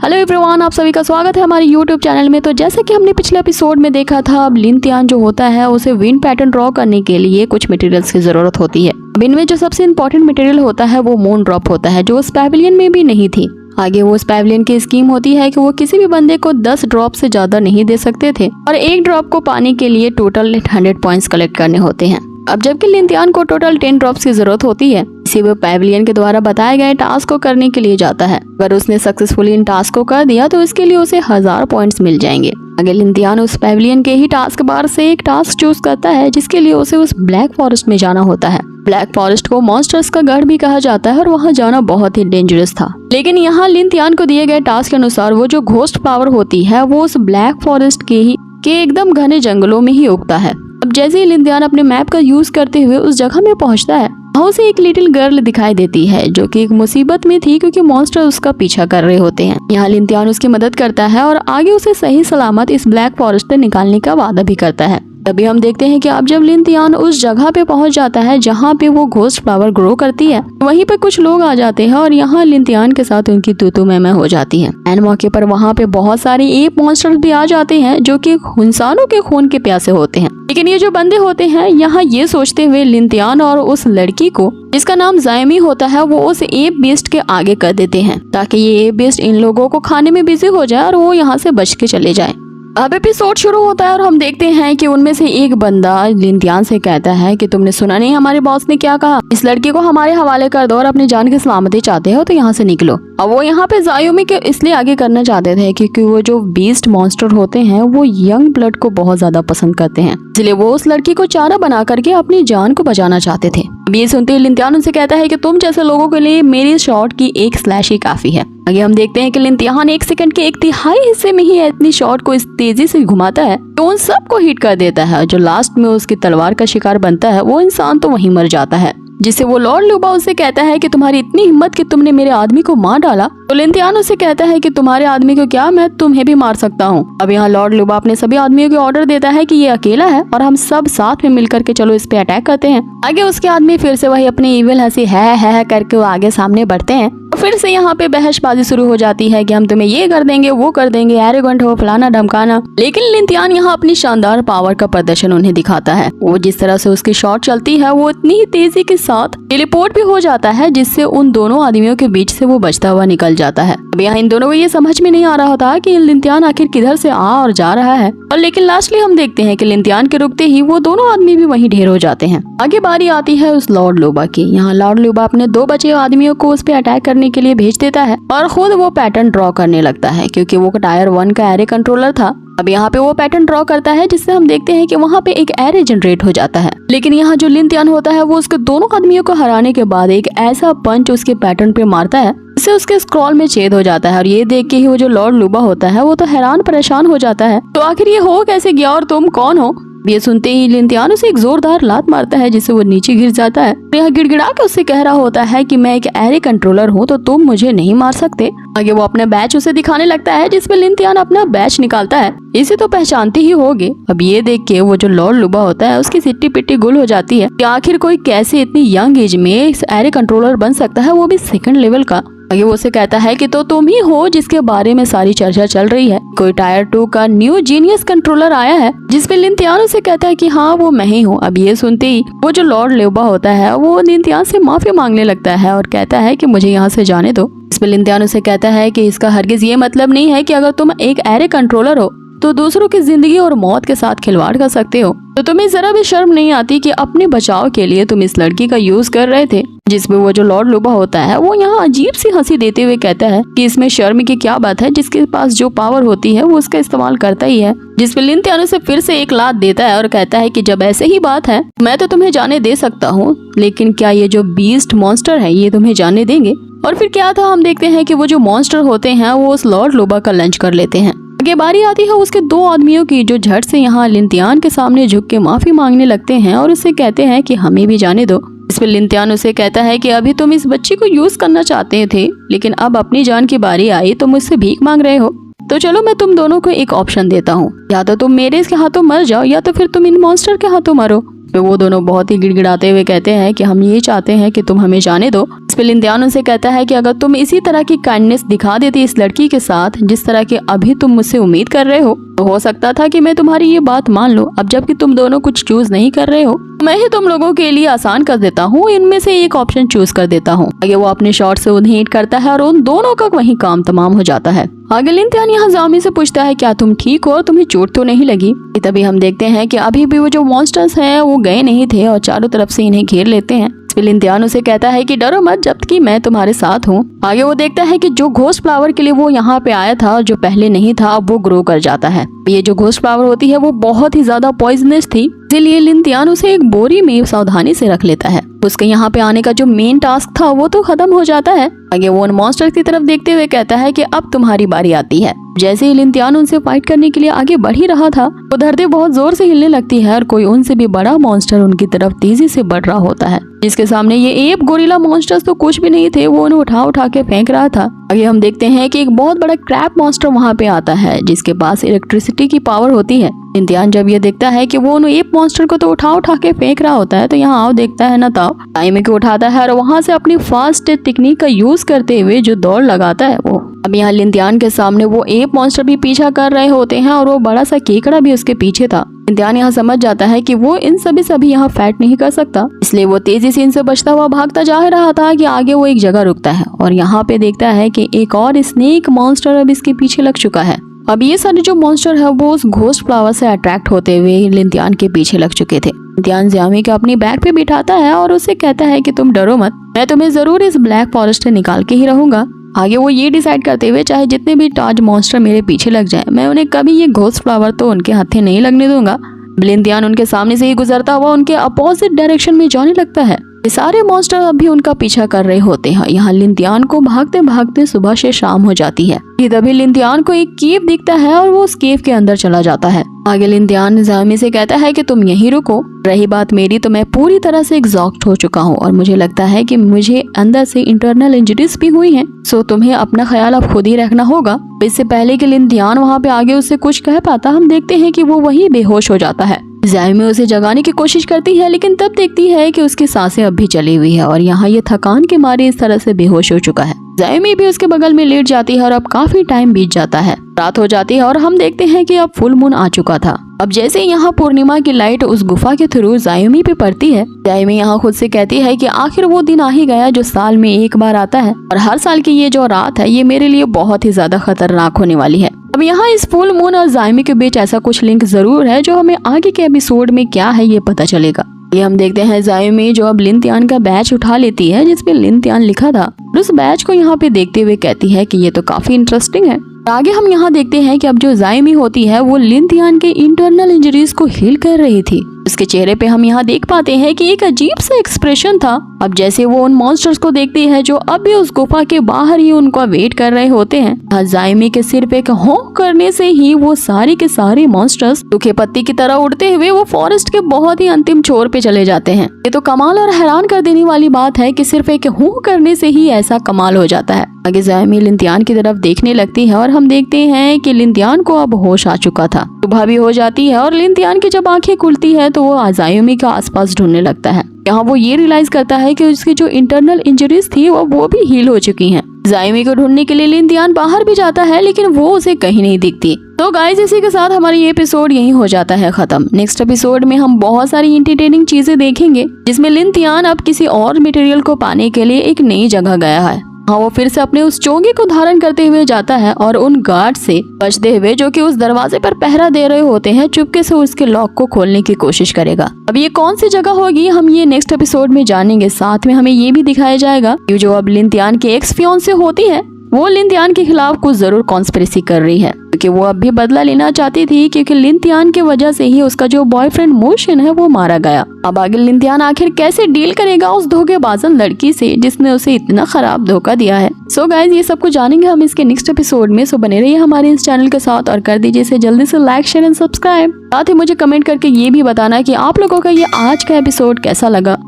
Hello everyone, आप सभी का स्वागत है हमारे यूट्यूब चैनल में। तो जैसे कि हमने पिछले एपिसोड में देखा था, अब लिन तियान जो होता है उसे विंड पैटर्न ड्रॉ करने के लिए कुछ मटेरियल्स की जरूरत होती है। अब इनमें जो सबसे इम्पोर्टेंट मटेरियल होता है वो मून ड्रॉप होता है, जो उस पैविलियन में भी नहीं थी। आगे वो उस पैविलियन की स्कीम होती है कि वो किसी भी बंदे को 10 ड्रॉप से ज्यादा नहीं दे सकते थे और एक ड्रॉप को पाने के लिए टोटल 100 पॉइंट्स कलेक्ट करने होते हैं। अब जबकि लिन तियान को टोटल 10 ड्रॉप्स की जरूरत होती है, इसी वो पैविलियन के द्वारा बताए गए टास्क को करने के लिए जाता है। अगर उसने सक्सेसफुली इन टास्क को कर दिया तो इसके लिए उसे 1000 पॉइंट्स मिल जाएंगे। आगे लिन तियान उस पैविलियन के ही टास्क बार से एक टास्क चूज करता है, जिसके लिए उसे उस ब्लैक फॉरेस्ट में जाना होता है। ब्लैक फॉरेस्ट को मॉन्स्टर्स का गढ़ भी कहा जाता है और वहाँ जाना बहुत ही डेंजरस था। लेकिन यहाँ लिन तियान को दिए गए टास्क के अनुसार वो जो घोस्ट पावर होती है वो उस ब्लैक फॉरेस्ट के एकदम घने जंगलों में ही उगता है। अब जैसे ही लिन तियान अपने मैप का यूज करते हुए उस जगह में पहुंचता है, वहाँ उसे एक लिटिल गर्ल दिखाई देती है जो कि एक मुसीबत में थी क्योंकि मॉन्स्टर उसका पीछा कर रहे होते हैं। यहाँ लिन तियान उसकी मदद करता है और आगे उसे सही सलामत इस ब्लैक फॉरेस्ट से निकालने का वादा भी करता है। तभी हम देखते हैं कि अब जब लिन तियान उस जगह पे पहुंच जाता है जहाँ पे वो घोस्ट फ्लावर ग्रो करती है, वहीं पे कुछ लोग आ जाते हैं और यहाँ लिन तियान के साथ उनकी तू मैं हो जाती है। एंड मौके पर वहाँ पे बहुत सारे एप मॉन्स्टर्स भी आ जाते हैं जो कि इंसानों के खून के प्यासे होते हैं। लेकिन ये जो बंदे होते हैं यहाँ ये सोचते हुए लिन तियान और उस लड़की को, जिसका नाम जायमी होता है, वो उस एप बीस्ट के आगे कर देते हैं ताकि ये एप बीस्ट इन लोगों को खाने में बिजी हो जाए और वो यहाँ से बच के चले जाए। अब एपिसोड शुरू होता है और हम देखते हैं कि उनमें से एक बंदा लिन तियान से कहता है कि तुमने सुना नहीं हमारे बॉस ने क्या कहा, इस लड़की को हमारे हवाले कर दो और अपनी जान की सलामती चाहते हो तो यहाँ से निकलो। अब वो यहाँ पे जायोमी के इसलिए आगे करना चाहते थे क्योंकि वो जो बीस्ट मॉन्स्टर होते हैं वो यंग ब्लड को बहुत ज्यादा पसंद करते हैं, इसलिए वो उस लड़की को चारा बना करके अपनी जान को बचाना चाहते थे। अब ये सुनते ही लिन तियान उनसे कहता है कि तुम जैसे लोगों के लिए मेरी शॉट की एक स्लैश ही काफी है। आगे हम देखते हैं कि लिन तियान 1 सेकंड के 1/3 हिस्से में ही इतनी शॉट को इस तेजी से घुमाता है तो उन सबको हिट कर देता है। जो लास्ट में उसकी तलवार का शिकार बनता है वो इंसान तो वहीं मर जाता है, जिससे वो लॉर्ड लुबा उससे कहता है कि तुम्हारी इतनी हिम्मत कि तुमने मेरे आदमी को मार डाला। तो लिन तियान उससे कहता है कि तुम्हारे आदमी को क्या, मैं तुम्हें भी मार सकता हूँ। अब यहाँ लॉर्ड लुबा अपने सभी आदमियों को ऑर्डर देता है कि ये अकेला है और हम सब साथ में मिलकर के चलो इस पे अटैक करते हैं। आगे उसके आदमी फिर से वही अपनी इविल हंसी है करके वो आगे सामने बढ़ते हैं। फिर से यहाँ पे बहसबाजी शुरू हो जाती है कि हम तुम्हें ये कर देंगे वो कर देंगे, एरोगेंट हो, फलाना ढमकाना। लेकिन लिन तियान यहाँ अपनी शानदार पावर का प्रदर्शन उन्हें दिखाता है। वो जिस तरह से उसकी शॉट चलती है वो इतनी तेजी के साथ टेलीपोर्ट भी हो जाता है, जिससे उन दोनों आदमियों के बीच से वो बचता हुआ निकल जाता है। अब यहाँ इन दोनों को ये समझ में नहीं आ रहा होता कि लिन तियान आखिर किधर से आ और जा रहा है। और लेकिन लास्टली हम देखते हैं कि लिन तियान के रुकते ही वो दोनों आदमी भी वहीं ढेर हो जाते हैं। आगे बारी आती है उस लॉर्ड लुबा की। यहाँ लॉर्ड लुबा अपने 2 बचे आदमियों को उस पे अटैक करने के लिए भेज देता है और खुद वो पैटर्न ड्रॉ करने लगता है क्योंकि वो टायर 1 का एरे कंट्रोलर था। अब यहाँ पे वो पैटर्न ड्रॉ करता है जिससे हम देखते हैं कि वहाँ पे एक एरे जनरेट हो जाता है। लेकिन यहाँ जो लिन तियान होता है वो उसके दोनों आदमियों को हराने के बाद एक ऐसा पंच उसके पैटर्न पे मारता है जिससे उसके स्क्रॉल में छेद हो जाता है। और ये देख के ही वो जो लॉर्ड लुबा होता है वो तो हैरान परेशान हो जाता है, तो आखिर ये हो कैसे गया और तुम कौन हो। ये सुनते ही लिन तियान उसे एक जोरदार लात मारता है जिससे वो नीचे गिर जाता है। यह गिड़गिड़ा के उससे कह रहा होता है कि मैं एक एरे कंट्रोलर हूँ तो तुम मुझे नहीं मार सकते। आगे वो अपना बैच उसे दिखाने लगता है जिसमें लिन तियान अपना बैच निकालता है, इसे तो पहचानते ही होगे। अब ये देख के वो जो लॉर्ड लुबा होता है उसकी सिट्टी पिट्टी गुल हो जाती है कि आखिर कोई कैसे इतनी यंग एज में एरे कंट्रोलर बन सकता है, वो भी 2nd लेवल का। आगे वो उसे कहता है कि तो तुम ही हो जिसके बारे में सारी चर्चा चल रही है, कोई टायर 2 का न्यू जीनियस कंट्रोलर आया है। जिसपे लिन तियान उसे कहता है कि हाँ वो मैं ही हूँ। अब ये सुनते ही वो जो लॉर्ड लुबा होता है वो लिन तियान से माफी मांगने लगता है और कहता है कि मुझे यहाँ से जाने दो। इसपे लिन तियान उसे कहता है कि इसका हरगिज ये मतलब नहीं है कि अगर तुम एक एरे कंट्रोलर हो तो दूसरों की जिंदगी और मौत के साथ खिलवाड़ कर सकते हो। तो तुम्हें जरा भी शर्म नहीं आती कि अपने बचाव के लिए तुम इस लड़की का यूज कर रहे थे। जिसमें वो जो लॉर्ड लुबा होता है वो यहाँ अजीब सी हंसी देते हुए कहता है कि इसमें शर्म की क्या बात है, जिसके पास जो पावर होती है वो उसका इस्तेमाल करता ही है। जिसपे लिन तियान उसे फिर से एक लात देता है और कहता है कि जब ऐसे ही बात है मैं तो तुम्हें जाने दे सकता हूँ, लेकिन क्या ये जो बीस्ट मॉन्स्टर है ये तुम्हें जाने देंगे। और फिर क्या था, हम देखते हैं कि वो जो मॉन्स्टर होते हैं वो उस लॉर्ड लुबा का लंच कर लेते हैं। आगे बारी आती है उसके 2 आदमियों की जो झट से यहाँ लिन तियान के सामने झुक के माफी मांगने लगते हैं और उससे कहते हैं कि हमें भी जाने दो। इस पर लिन तियान उसे कहता है कि अभी तुम इस बच्ची को यूज करना चाहते थे, लेकिन अब अपनी जान की बारी आई तो मुझसे भीख मांग रहे हो। तो चलो मैं तुम दोनों को एक ऑप्शन देता हूँ, या तो तुम मेरे इसके हाथों मर जाओ या तो फिर तुम इन मॉन्स्टर के हाथों मरो। तो वो दोनों बहुत ही गिड़गिड़ाते हुए कहते हैं कि हम ये चाहते हैं कि तुम हमें जाने दो। पे लिंतियान उनसे कहता है कि अगर तुम इसी तरह की काइंडनेस दिखा देती इस लड़की के साथ जिस तरह की अभी तुम मुझसे उम्मीद कर रहे हो तो हो सकता था कि मैं तुम्हारी ये बात मान लूं। अब जबकि तुम दोनों कुछ चूज नहीं कर रहे हो मैं ही तुम लोगों के लिए आसान कर देता हूँ, इनमें से एक ऑप्शन चूज कर देता हूँ। आगे वो अपने शॉट से उन्हें हिट करता है और उन दोनों का वहीं काम तमाम हो जाता है। आगे लिंतियान यहाँ जामी से पूछता है क्या तुम ठीक हो और तुम्हें चोट तो नहीं लगी। तभी हम देखते हैं कि अभी भी वो जो मॉन्स्टर्स हैं वो गए नहीं थे और चारों तरफ से इन्हें घेर लेते हैं। लिंतियान उसे कहता है कि डरो मत जबकि मैं तुम्हारे साथ हूँ। आगे वो देखता है कि जो घोस्ट फ्लावर के लिए वो यहाँ पे आया था जो पहले नहीं था अब वो ग्रो कर जाता है। ये जो घोस्ट फ्लावर होती है वो बहुत ही ज्यादा पॉइजनस थी, इसलिए लिंतियान उसे एक बोरी में सावधानी से रख लेता है। उसके यहाँ पे आने का जो मेन टास्क था वो तो खत्म हो जाता है। आगे वो उन मॉन्स्टर की तरफ देखते हुए कहता है कि अब तुम्हारी बारी आती है। जैसे ही लिंतियान उनसे फाइट करने के लिए आगे बढ़ ही रहा था वो धरती बहुत जोर से हिलने लगती है और कोई उनसे भी बड़ा मॉन्स्टर उनकी तरफ तेजी से बढ़ रहा होता है, जिसके सामने ये एप गोरिल्ला मॉन्स्टर्स तो कुछ भी नहीं थे, वो उन्हें उठा उठा के फेंक रहा था। आगे हम देखते हैं कि एक बहुत बड़ा क्रैब मॉन्स्टर वहाँ पे आता है जिसके पास इलेक्ट्रिसिटी की पावर होती है। लिंतियान जब ये देखता है कि वो उन एप मॉन्स्टर को तो उठा के फेंक रहा होता है तो यहाँ आओ देखता है ना ताओ टाइम को उठाता है और वहाँ से अपनी फास्ट टेक्निक का यूज करते हुए जो दौड़ लगाता है वो। अब यहाँ लिंतियान के सामने वो एप मॉन्स्टर भी पीछा कर रहे होते हैं और वो बड़ा सा केकड़ा भी उसके पीछे था। लिंतियान यहाँ समझ जाता है कि वो इन सभी यहाँ फाइट नहीं कर सकता, इसलिए वो तेजी से इनसे बचता हुआ भागता जा रहा था कि आगे वो एक जगह रुकता है और यहाँ पे देखता है कि एक और स्नेक मॉन्स्टर अब इसके पीछे लग चुका है। अब ये सारे जो मॉन्स्टर है वो उस घोस्ट फ्लावर से अट्रैक्ट होते हुए लिंतियान के पीछे लग चुके थे। लिंतियान जामी को अपनी बैग पे बिठाता है और उसे कहता है कि तुम डरो मत, मैं तुम्हें जरूर इस ब्लैक फॉरेस्ट से निकाल के ही रहूंगा। आगे वो ये डिसाइड करते हुए चाहे जितने भी टाज मॉन्स्टर मेरे पीछे लग जाए मैं उन्हें कभी ये घोस्ट फ्लावर तो उनके हाथे नहीं लगने दूंगा। लिंतियान उनके सामने से ही गुजरता हुआ उनके अपोजिट डायरेक्शन में जाने लगता है। ये सारे मॉन्स्टर अभी उनका पीछा कर रहे होते हैं। यहाँ लिंतियान को भागते भागते सुबह से शाम हो जाती है। तभी लिंतियान को एक केव दिखता है और वो उस केव के अंदर चला जाता है। आगे लिंतियान जामी से कहता है कि तुम यहीं रुको, रही बात मेरी तो मैं पूरी तरह से एग्जॉस्ट हो चुका हूँ और मुझे लगता है कि मुझे अंदर से इंटरनल इंजरीज भी हुई हैं, सो तुम्हें अपना ख्याल अब खुद ही रखना होगा। इससे पहले कि लिंतियान वहाँ पे आगे उससे कुछ कह पाता हम देखते हैं कि वो वही बेहोश हो जाता है। जामी उसे जगाने की कोशिश करती है लेकिन तब देखती है कि उसकी सांसें अब भी चली हुई है और यहाँ ये थकान के मारे इस तरह से बेहोश हो चुका है। जामी भी उसके बगल में लेट जाती है और अब काफी टाइम बीत जाता है, रात हो जाती है और हम देखते हैं कि अब फुल मून आ चुका था। अब जैसे यहाँ पूर्णिमा की लाइट उस गुफा के थ्रू जामी पे पड़ती है, जामी यहाँ खुद से कहती है कि आखिर वो दिन आ ही गया जो साल में एक बार आता है और हर साल की ये जो रात है ये मेरे लिए बहुत ही ज्यादा खतरनाक होने वाली है। अब यहाँ इस फुल मून और जामी के बीच ऐसा कुछ लिंक जरूर है जो हमें आगे के एपिसोड में क्या है ये पता चलेगा। ये हम देखते हैं जामी जो अब लिंतियान का बैच उठा लेती है जिसपे लिंतियान लिखा था और उस बैच को यहाँ पे देखते हुए कहती है कि ये तो काफी इंटरेस्टिंग है। आगे हम यहाँ देखते हैं कि अब जो जामी होती है वो लिंतियान के इंटरनल इंजरीज को हील कर रही थी। उसके चेहरे पे हम यहाँ देख पाते हैं कि एक अजीब सा एक्सप्रेशन था। अब जैसे वो उन मॉन्स्टर्स को देखती है जो अब भी उस गुफा के बाहर ही उनका वेट कर रहे होते हैं। जामी के सिर पे होंक करने से ही वो सारे के सारे मॉन्स्टर्स सूखे पत्ती की तरह उड़ते हुए वो फॉरेस्ट के बहुत ही अंतिम छोर पे चले जाते हैं। ये तो कमाल और हैरान कर देने वाली बात है कि सिर्फ एक होंक करने से ही ऐसा कमाल हो जाता है। आगे जामी लिंतियान की तरफ देखने लगती है और हम देखते हैं कि लिंतियान को अब होश आ चुका था। सुबह भी हो जाती है और लिंतियान की जब आंखें खुलती है तो वो जामी के आसपास ढूंढने लगता है। यहाँ वो ये रियलाइज करता है कि उसकी जो इंटरनल इंजरीज थी वो भी हील हो चुकी हैं। जामी को ढूंढने के लिए लिंतियान बाहर भी जाता है लेकिन वो उसे कहीं नहीं दिखती। तो गाइस इसी के साथ हमारी ये एपिसोड यहीं हो जाता है खत्म। नेक्स्ट एपिसोड में हम बहुत सारी इंटरटेनिंग चीजें देखेंगे जिसमें लिंतियान अब किसी और मटेरियल को पाने के लिए एक नई जगह गया है। हाँ वो फिर से अपने उस चोंगे को धारण करते हुए जाता है और उन गार्ड से बचते हुए जो कि उस दरवाजे पर पहरा दे रहे होते हैं चुपके से उसके लॉक को खोलने की कोशिश करेगा। अब ये कौन सी जगह होगी हम ये नेक्स्ट एपिसोड में जानेंगे। साथ में हमें ये भी दिखाया जाएगा कि जो अब लिंतियान के एक्स फियांसे होती है वो लिंतियान के खिलाफ कुछ जरूर कॉन्स्पिरेसी कर रही है क्योंकि वो अब भी बदला लेना चाहती थी क्योंकि लिंतियान की वजह से ही उसका जो बॉयफ्रेंड मोशन है वो मारा गया। अब आगे लिंतियान आखिर कैसे डील करेगा उस धोखेबाजन लड़की से जिसने उसे इतना खराब धोखा दिया है। सो गाइज ये सब कुछ जानेंगे हम इसके नेक्स्ट एपिसोड में। सो बने रहिए हमारे इस चैनल के साथ और कर दीजिए इसे जल्दी से लाइक शेयर एंड सब्सक्राइब। साथ ही मुझे कमेंट करके ये भी बताना कि आप लोगों का ये आज का एपिसोड कैसा लगा।